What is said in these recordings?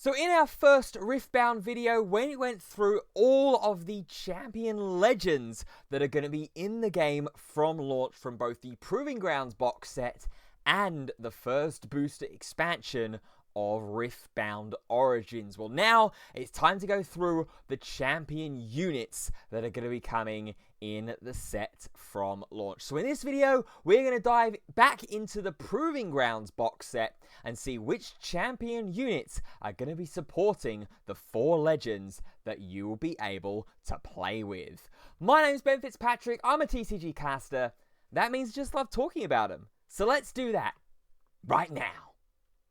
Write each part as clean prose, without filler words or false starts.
So in our first Riftbound video, when we went through all of the champion legends that are going to be in the game from launch from both the Proving Grounds box set and the first booster expansion of Riftbound Origins. Well, now it's time to go through the champion units that are going to be coming in the set from launch. So in this video, we're going to dive back into the Proving Grounds box set and see which champion units are going to be supporting the 4 legends that you will be able to play with. My name's Ben Fitzpatrick. I'm a TCG caster. That means I just love talking about them. So let's do that right now.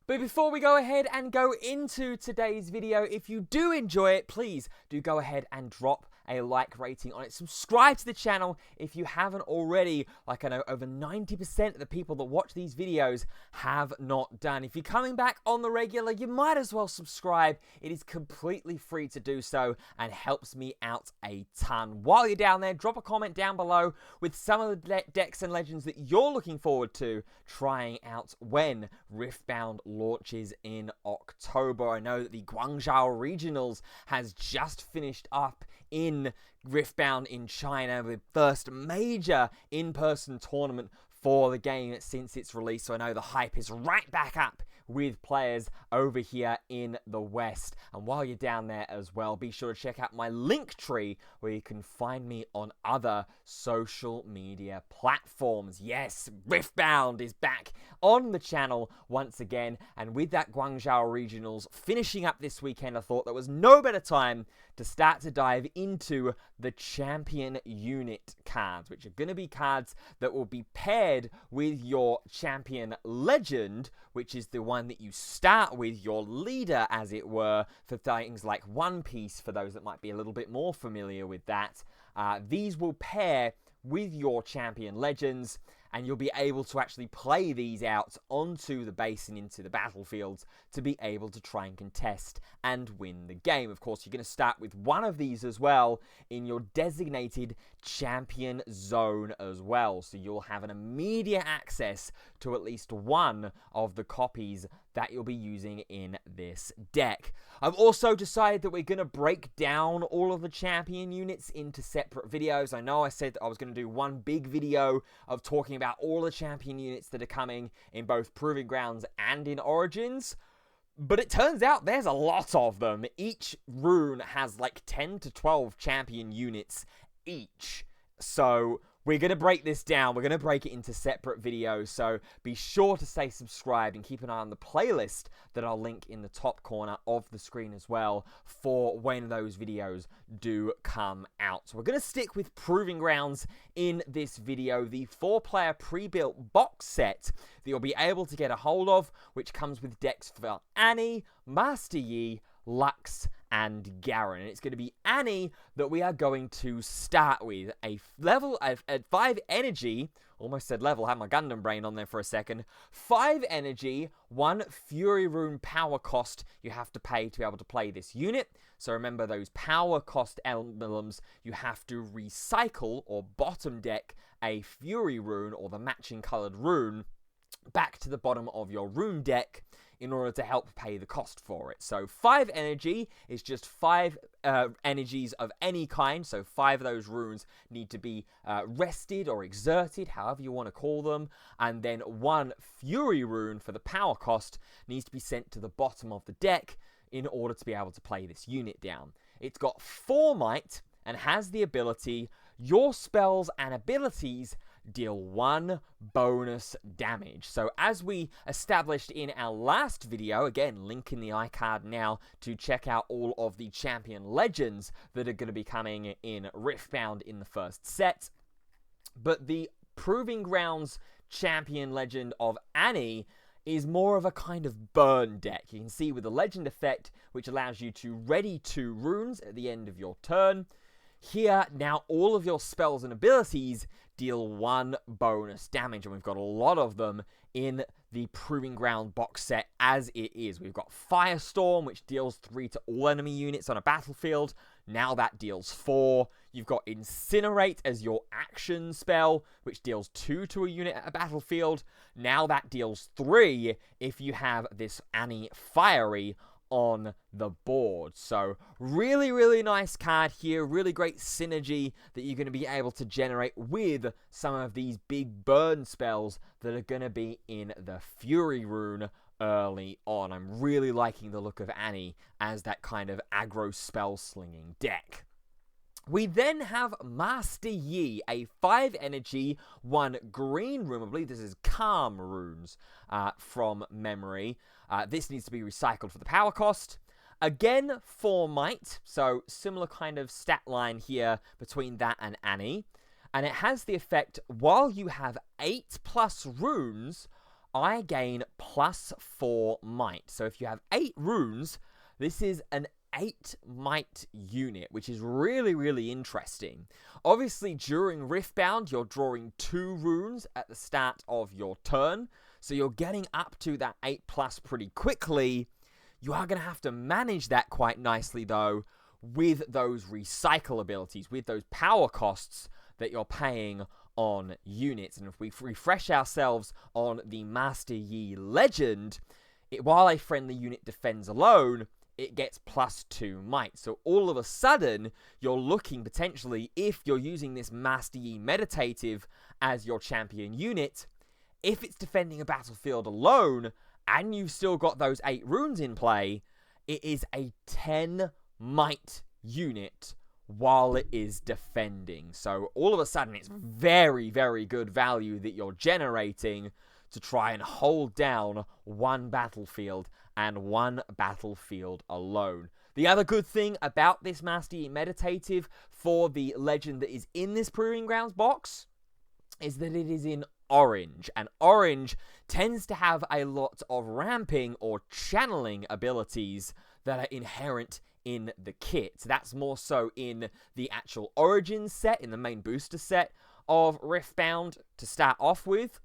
But before we go ahead and go into today's video, if you do enjoy it, please do go ahead and drop a like rating on it. Subscribe to the channel if you haven't already. Like I know over 90% of the people that watch these videos have not done. If you're coming back on the regular, you might as well subscribe. It is completely free to do so and helps me out a ton. While you're down there, drop a comment down below with some of the decks and legends that you're looking forward to trying out when Riftbound launches in October. I know that the Guangzhou Regionals has just finished up in Riftbound in China, the first major in-person tournament for the game since its release. So I know the hype is right back up with players over here in the West. And while you're down there as well, be sure to check out my link tree where you can find me on other social media platforms. Yes, Riftbound is back on the channel once again. And with that Guangzhou Regionals finishing up this weekend, I thought there was no better time to start to dive into the champion unit cards, which are going to be cards that will be paired with your champion legend, which is the one that you start with, your leader, as it were, for things like One Piece, for those that might be a little bit more familiar with that. These will pair with your champion legends, and you'll be able to actually play these out onto the base and into the battlefields to be able to try and contest and win the game. Of course, you're going to start with one of these as well in your designated champion zone as well. So you'll have an immediate access to at least one of the copies that you'll be using in this deck. I've also decided that we're going to break down all of the champion units into separate videos. I know I said that I was going to do one big video of talking about all the champion units that are coming in both Proving Grounds and in Origins, but it turns out there's a lot of them. Each rune has like 10 to 12 champion units each. So we're going to break this down. We're going to break it into separate videos. So be sure to stay subscribed and keep an eye on the playlist that I'll link in the top corner of the screen as well for when those videos do come out. So we're going to stick with Proving Grounds in this video, the 4-player pre-built box set that you'll be able to get a hold of, which comes with decks for Annie, Master Yi, Lux, and Garen. And it's going to be Annie that we are going to start with. A level of 5 energy, almost said level, had my Gundam brain on there for a second. 5 energy, 1 Fury Rune power cost you have to pay to be able to play this unit. So remember those power cost emblems, you have to recycle or bottom deck a Fury Rune or the matching colored rune back to the bottom of your rune deck in order to help pay the cost for it. So 5 energy is just 5 energies of any kind. So 5 of those runes need to be rested or exerted, however you want to call them. And then 1 Fury Rune for the power cost needs to be sent to the bottom of the deck in order to be able to play this unit down. It's got 4 might and has the ability, your spells and abilities deal 1 bonus damage. So as we established in our last video, again, link in the iCard now to check out all of the champion legends that are going to be coming in Riftbound in the first set. But the Proving Grounds champion legend of Annie is more of a kind of burn deck. You can see with the legend effect, which allows you to ready 2 runes at the end of your turn. Here, now all of your spells and abilities deal 1 bonus damage, and we've got a lot of them in the Proving Ground box set as it is. We've got Firestorm, which deals 3 to all enemy units on a battlefield. Now that deals 4. You've got Incinerate as your action spell, which deals 2 to a unit at a battlefield. Now that deals 3 if you have this Annie Fiery on the board. So really, really nice card here. Really great synergy that you're going to be able to generate with some of these big burn spells that are going to be in the Fury rune early on. I'm really liking the look of Annie as that kind of aggro spell slinging deck. We then have Master Yi, a 5 energy, 1 green rune. I believe this is Calm runes from memory. This needs to be recycled for the power cost. Again, 4 might, so similar kind of stat line here between that and Annie. And it has the effect, while you have 8+ runes, I gain +4 might. So if you have 8 runes, this is an 8 might unit, which is really, really interesting. Obviously, during Riftbound, you're drawing 2 runes at the start of your turn, so you're getting up to that 8+ pretty quickly. You are going to have to manage that quite nicely, though, with those recycle abilities, with those power costs that you're paying on units. And if we refresh ourselves on the Master Yi Legend, while a friendly unit defends alone, it gets +2 might. So all of a sudden, you're looking potentially, if you're using this Master Yi Meditative as your champion unit, if it's defending a battlefield alone, and you've still got those 8 runes in play, it is a 10 might unit while it is defending. So all of a sudden, it's very, very good value that you're generating to try and hold down one battlefield and one battlefield alone. The other good thing about this Master Yi Meditative for the legend that is in this Proving Grounds box is that it is in orange, and orange tends to have a lot of ramping or channeling abilities that are inherent in the kit. That's more so in the actual Origins set, in the main booster set of Riftbound to start off with.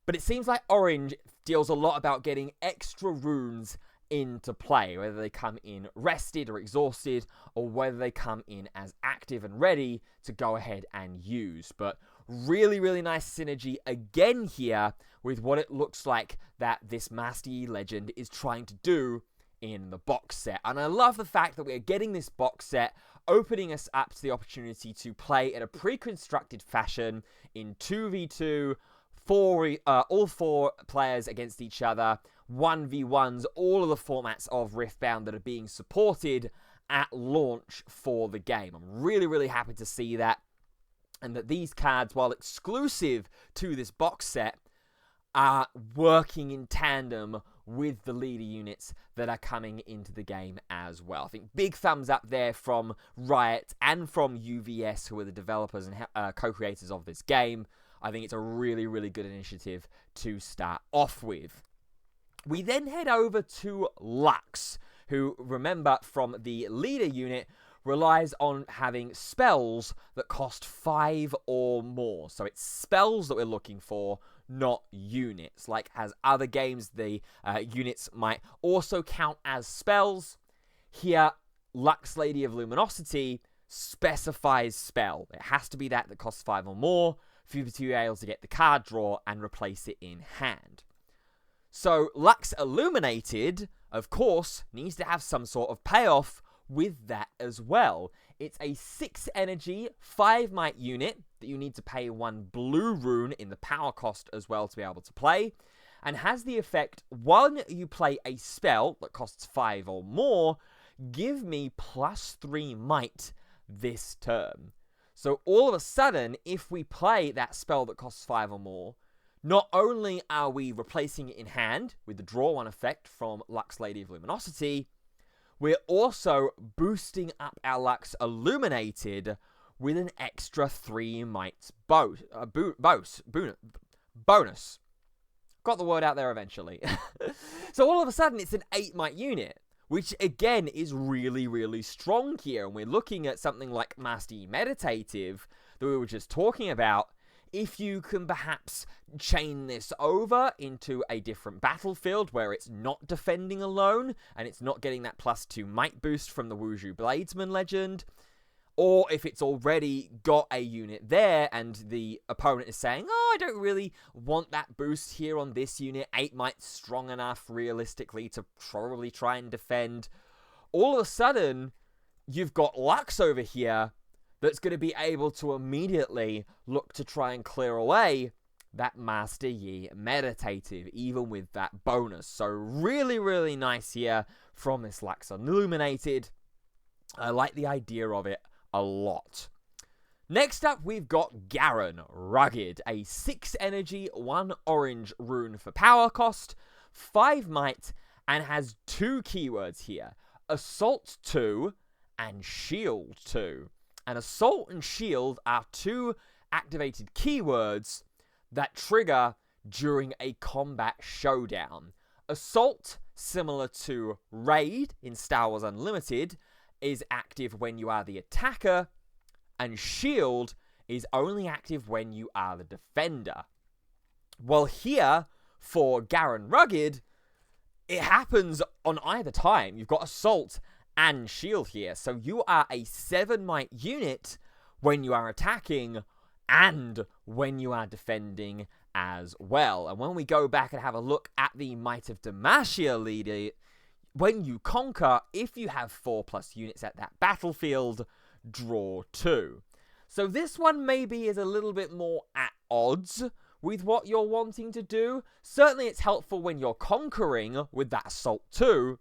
But it seems like orange deals a lot about getting extra runes into play, whether they come in rested or exhausted, or whether they come in as active and ready to go ahead and use. But really, really nice synergy again here with what it looks like that this Master Yi Legend is trying to do in the box set. And I love the fact that we're getting this box set, opening us up to the opportunity to play in a pre-constructed fashion in 2v2, all 4 players against each other, 1v1s, all of the formats of Riftbound that are being supported at launch for the game. I'm really, really happy to see that, and that these cards, while exclusive to this box set, are working in tandem with the leader units that are coming into the game as well. I think big thumbs up there from Riot and from UVS, who are the developers and co-creators of this game. I think it's a really, really good initiative to start off with. We then head over to Lux, who, remember, from the leader unit, relies on having spells that cost 5 or more. So it's spells that we're looking for, not units. Like as other games, the units might also count as spells. Here, Lux Lady of Luminosity specifies spell. It has to be that costs 5 or more for you to be able to get the card draw and replace it in hand. So Lux Illuminated, of course, needs to have some sort of payoff with that as well. It's a 6 energy, 5 might unit that you need to pay 1 blue rune in the power cost as well to be able to play, and has the effect, when you play a spell that costs 5 or more, give me +3 might this turn. So all of a sudden, if we play that spell that costs 5 or more, not only are we replacing it in hand with the draw 1 effect from Lux Lady of Luminosity, we're also boosting up our Lux Illuminated with an extra 3 might bonus. Got the word out there eventually. So all of a sudden, it's an 8 might unit, which again is really, really strong here. And we're looking at something like Master Yi Meditative that we were just talking about. If you can perhaps chain this over into a different battlefield where it's not defending alone and it's not getting that +2 might boost from the Wuzhu Bladesman legend, Or if it's already got a unit there and the opponent is saying, oh, I don't really want that boost here on this unit. 8 might's strong enough realistically to probably try and defend. All of a sudden, you've got Lux over here that's going to be able to immediately look to try and clear away that Master Yi Meditative, even with that bonus. So really, really nice here from this Lux Illuminated. I like the idea of it a lot. Next up, we've got Garen Rugged, a 6 energy, 1 orange rune for power cost, 5 might, and has 2 keywords here, Assault 2 and Shield 2. And Assault and Shield are 2 activated keywords that trigger during a combat showdown. Assault, similar to Raid in Star Wars Unlimited, is active when you are the attacker, and Shield is only active when you are the defender. Well, here, for Garen Rugged, it happens on either time. You've got Assault and Shield here, so you are a 7 might unit when you are attacking and when you are defending as well. And when we go back and have a look at the Might of Demacia leader, when you conquer, if you have 4+ units at that battlefield, draw 2. So this one maybe is a little bit more at odds with what you're wanting to do. Certainly it's helpful when you're conquering with that Assault 2,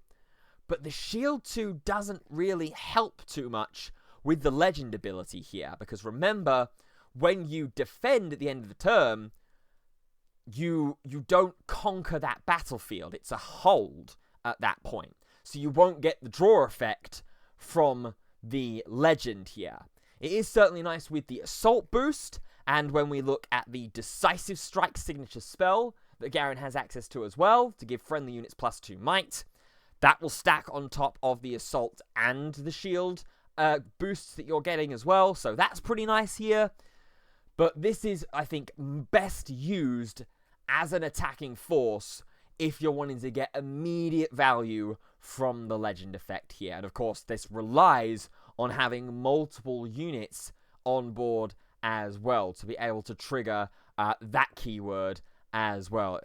but the Shield 2 doesn't really help too much with the Legend ability here, because remember, when you defend at the end of the turn, you don't conquer that battlefield. It's a hold at that point. So you won't get the draw effect from the Legend here. It is certainly nice with the Assault boost, and when we look at the Decisive Strike signature spell that Garen has access to as well, to give friendly units +2 might, that will stack on top of the Assault and the Shield boosts that you're getting as well, so that's pretty nice here. But this is, I think, best used as an attacking force if you're wanting to get immediate value from the Legend effect here. And of course, this relies on having multiple units on board as well to be able to trigger that keyword as well.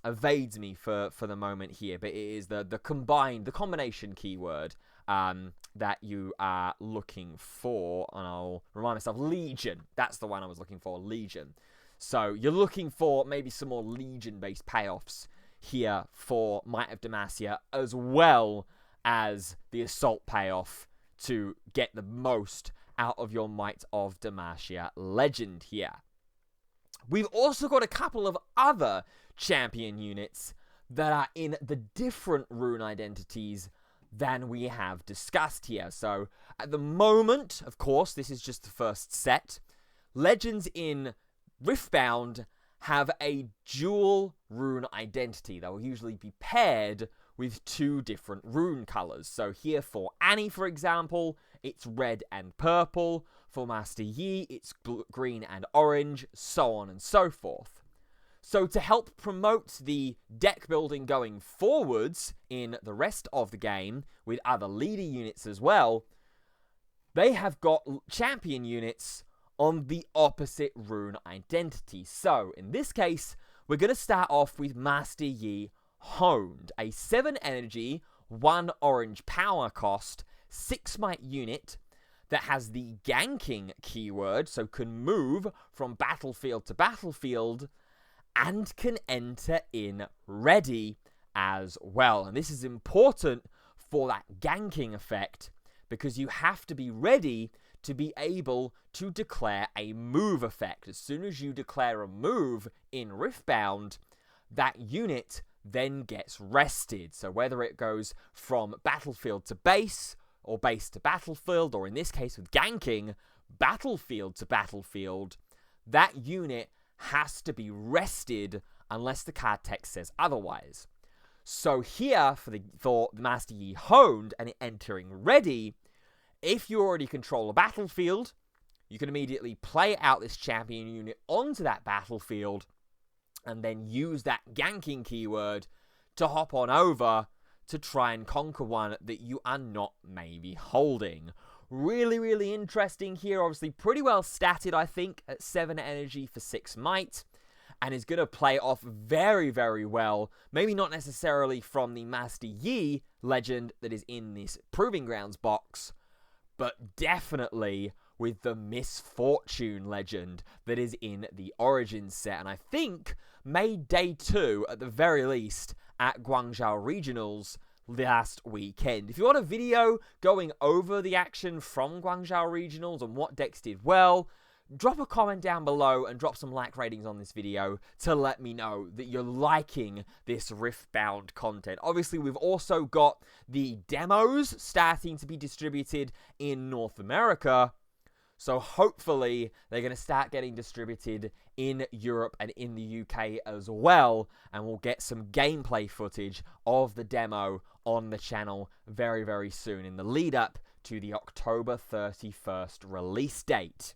Evades me for the moment here, but it is the combination keyword that you are looking for. And I'll remind myself, Legion. That's the one I was looking for, Legion. So you're looking for maybe some more Legion-based payoffs here for Might of Demacia, as well as the Assault payoff to get the most out of your Might of Demacia Legend here. We've also got a couple of other champion units that are in the different rune identities than we have discussed here. So at the moment, of course, this is just the first set. Legends in Riftbound have a dual rune identity. They will usually be paired with 2 different rune colors. So here for Annie, for example, it's red and purple. For Master Yi, it's green and orange, so on and so forth. So to help promote the deck building going forwards in the rest of the game, with other leader units as well, they have got champion units on the opposite rune identity. So in this case, we're going to start off with Master Yi Honed, a 7 energy, 1 orange power cost, 6 might unit that has the ganking keyword, so can move from battlefield to battlefield, and can enter in ready as well. And this is important for that ganking effect, because you have to be ready to be able to declare a move effect. As soon as you declare a move in Riftbound, that unit then gets rested. So whether it goes from battlefield to base, or base to battlefield, or in this case with ganking, battlefield to battlefield, that unit has to be rested unless the card text says otherwise. So here, for the Master Yi Honed and it entering ready, if you already control a battlefield, you can immediately play out this champion unit onto that battlefield and then use that ganking keyword to hop on over to try and conquer one that you are not maybe holding. Really, really interesting here. Obviously, pretty well statted, I think, at 7 energy for 6 might. And is going to play off very, very well. Maybe not necessarily from the Master Yi legend that is in this Proving Grounds box, but definitely with the Misfortune legend that is in the Origins set. And I think made day 2, at the very least, at Guangzhou Regionals last weekend. If you want a video going over the action from Guangzhou Regionals and what decks did well, drop a comment down below and drop some like ratings on this video to let me know that you're liking this Riftbound content. Obviously, we've also got the demos starting to be distributed in North America, so hopefully they're going to start getting distributed in Europe and in the UK as well, and we'll get some gameplay footage of the demo on the channel very, very soon in the lead up to the October 31st release date.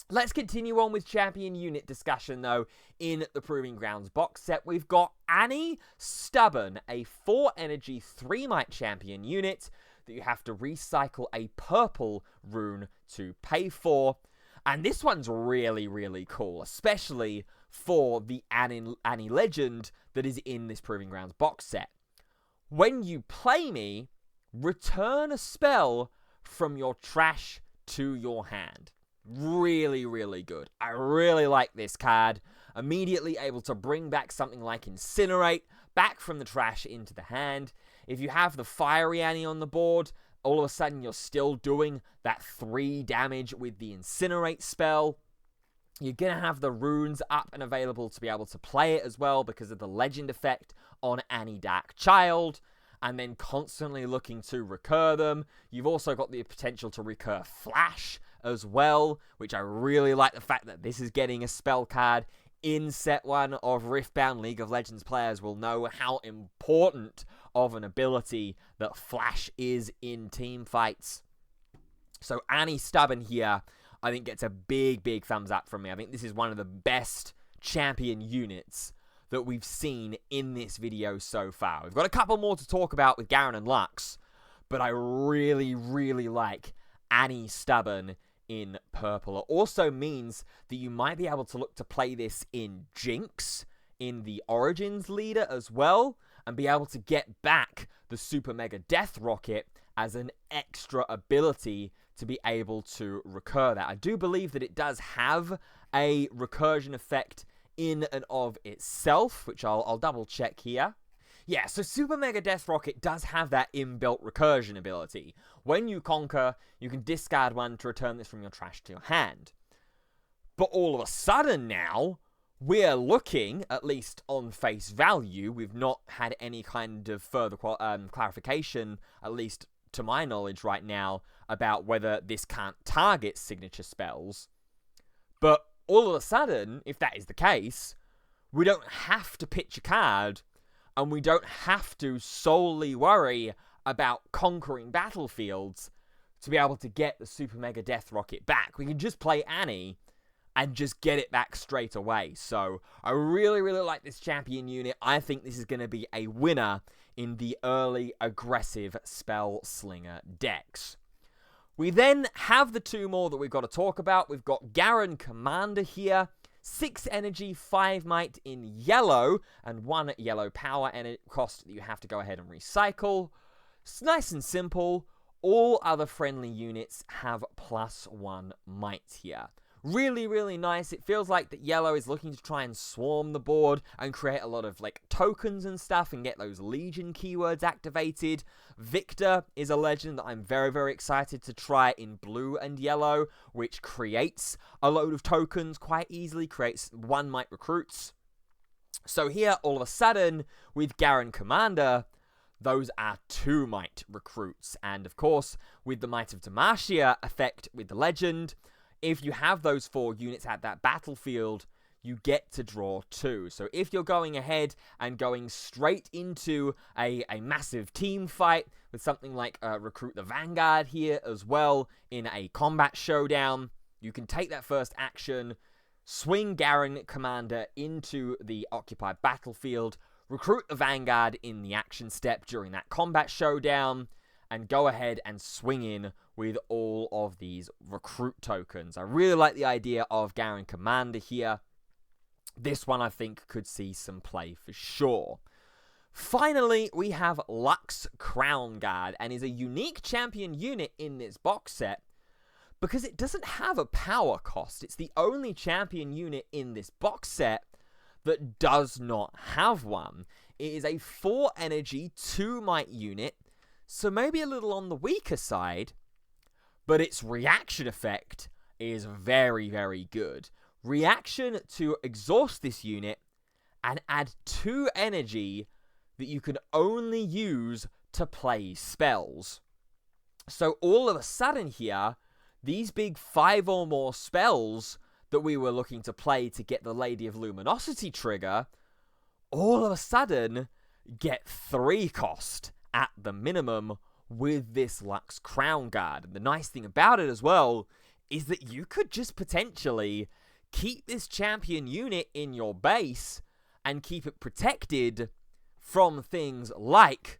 Let's continue on with champion unit discussion, though. In the Proving Grounds box set, we've got Annie Stubborn, a 4 energy, 3 might champion unit that you have to recycle a purple rune to pay for. And this one's really, really cool, especially for the Annie legend that is in this Proving Grounds box set. When you play me, return a spell from your trash to your hand. Really, really good. I really like this card. Immediately able to bring back something like Incinerate back from the trash into the hand. If you have the Fiery Annie on the board, all of a sudden you're still doing that 3 damage with the Incinerate spell. You're going to have the runes up and available to be able to play it as well because of the legend effect on Annie Dark Child, and then constantly looking to recur them. You've also got the potential to recur Flash as well, which I really like the fact that this is getting a spell card in set 1 of Riftbound. League of Legends players will know how important of an ability that Flash is in team fights. So Annie Stubborn here, I think, gets a big, big thumbs up from me. I think this is one of the best champion units that we've seen in this video so far. We've got a couple more to talk about with Garen and Lux, but I really, really like Annie Stubborn in purple. It also means that you might be able to look to play this in Jinx, in the Origins leader as well, and be able to get back the Super Mega Death Rocket as an extra ability to be able to recur that. I do believe that it does have a recursion effect in and of itself, which I'll double check here. Yeah, so Super Mega Death Rocket does have that inbuilt recursion ability. When you conquer, you can discard 1 to return this from your trash to your hand. But all of a sudden now, we're looking, at least on face value, we've not had any kind of further clarification, at least to my knowledge right now, about whether this can't target signature spells. But all of a sudden, if that is the case, we don't have to pitch a card, and we don't have to solely worry about conquering battlefields to be able to get the Super Mega Death Rocket back. We can just play Annie and just get it back straight away. So I really, really like this champion unit. I think this is going to be a winner in the early aggressive Spell Slinger decks. We then have the 2 more that we've got to talk about. We've got Garen Commander here. 6 energy, 5 might in yellow, and 1 yellow power cost that you have to go ahead and recycle. It's nice and simple. All other friendly units have +1 might here. Really, really nice. It feels like that yellow is looking to try and swarm the board and create a lot of like tokens and stuff and get those Legion keywords activated. Victor is a legend that I'm very, very excited to try in blue and yellow, which creates a load of tokens quite easily, creates 1 might recruits. So here, all of a sudden, with Garen Commander, those are 2 might recruits. And of course, with the Might of Demacia effect with the legend, if you have those 4 units at that battlefield, you get to draw 2. So if you're going ahead and going straight into a massive team fight with something like Recruit the Vanguard here as well in a combat showdown, you can take that first action, swing Garen Commander into the occupied battlefield, recruit the Vanguard in the action step during that combat showdown, and go ahead and swing in with all of these recruit tokens. I really like the idea of Garen Commander here. This one I think could see some play for sure. Finally, we have Lux Crown Guard, and is a unique champion unit in this box set because it doesn't have a power cost. It's the only champion unit in this box set that does not have one. It is a 4 energy, 2 might unit, so maybe a little on the weaker side, but its reaction effect is very, very good. Reaction to exhaust this unit and add 2 energy that you can only use to play spells. So all of a sudden here, these big 5 or more spells that we were looking to play to get the Lady of Luminosity trigger, all of a sudden get 3 cost at the minimum with this Lux Crown Guard. And the nice thing about it as well is that you could just potentially keep this champion unit in your base and keep it protected from things like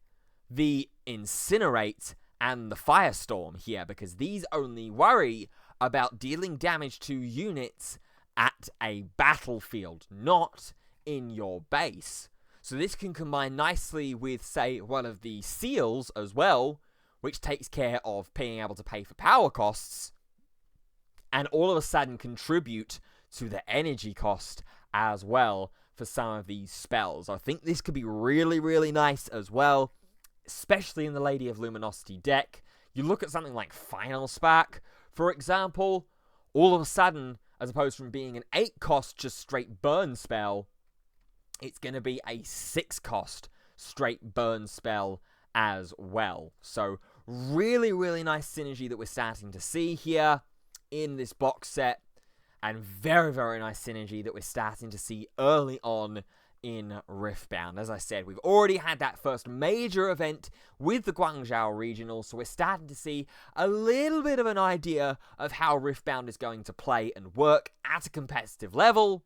the Incinerate and the Firestorm here, because these only worry about dealing damage to units at a battlefield, not in your base. So this can combine nicely with, say, one of the seals as well, which takes care of being able to pay for power costs, and all of a sudden contribute to the energy cost as well for some of these spells. I think this could be really, really nice as well, especially in the Lady of Luminosity deck. You look at something like Final Spark, for example, all of a sudden, as opposed from being an 8 cost just straight burn spell, it's going to be a 6 cost straight burn spell as well. So really, really nice synergy that we're starting to see here in this box set. And very, very nice synergy that we're starting to see early on in Riftbound. As I said, we've already had that first major event with the Guangzhou Regional, so we're starting to see a little bit of an idea of how Riftbound is going to play and work at a competitive level.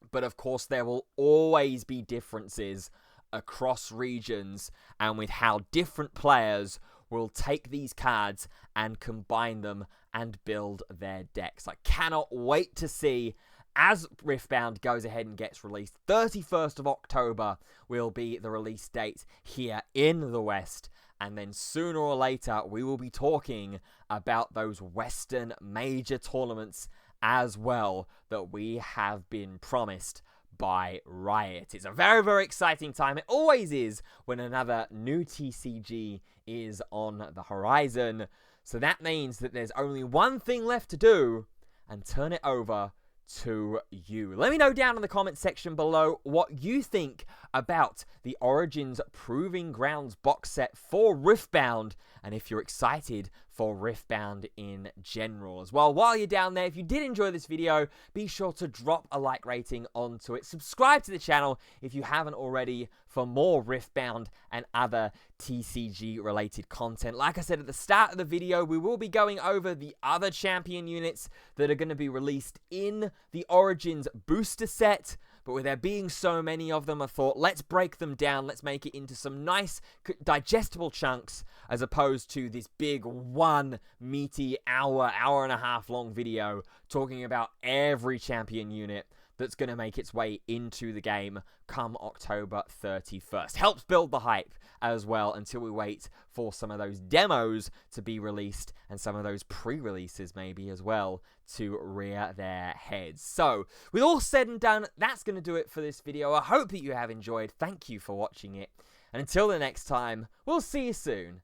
But of course, there will always be differences across regions and with how different players will take these cards and combine them and build their decks. I cannot wait to see as Riftbound goes ahead and gets released. 31st of October will be the release date here in the West. And then sooner or later, we will be talking about those Western major tournaments as well that we have been promised by Riot. It's a very, very exciting time. It always is when another new TCG is on the horizon. So that means that there's only one thing left to do and turn it over to you. Let me know down in the comment section below what you think about the Origins Proving Grounds box set for Riftbound, and if you're excited for Riftbound in general as well. While you're down there, if you did enjoy this video, be sure to drop a like rating onto it. Subscribe to the channel if you haven't already for more Riftbound and other TCG related content. Like I said at the start of the video, we will be going over the other champion units that are going to be released in the Origins booster set. But with there being so many of them, I thought, let's break them down. Let's make it into some nice, digestible chunks, as opposed to this big one meaty hour and a half long video talking about every champion unit that's going to make its way into the game come October 31st. Helps build the hype as well until we wait for some of those demos to be released and some of those pre-releases maybe as well to rear their heads. So, with all said and done, that's going to do it for this video. I hope that you have enjoyed. Thank you for watching it. And until the next time, we'll see you soon.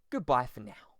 Goodbye for now.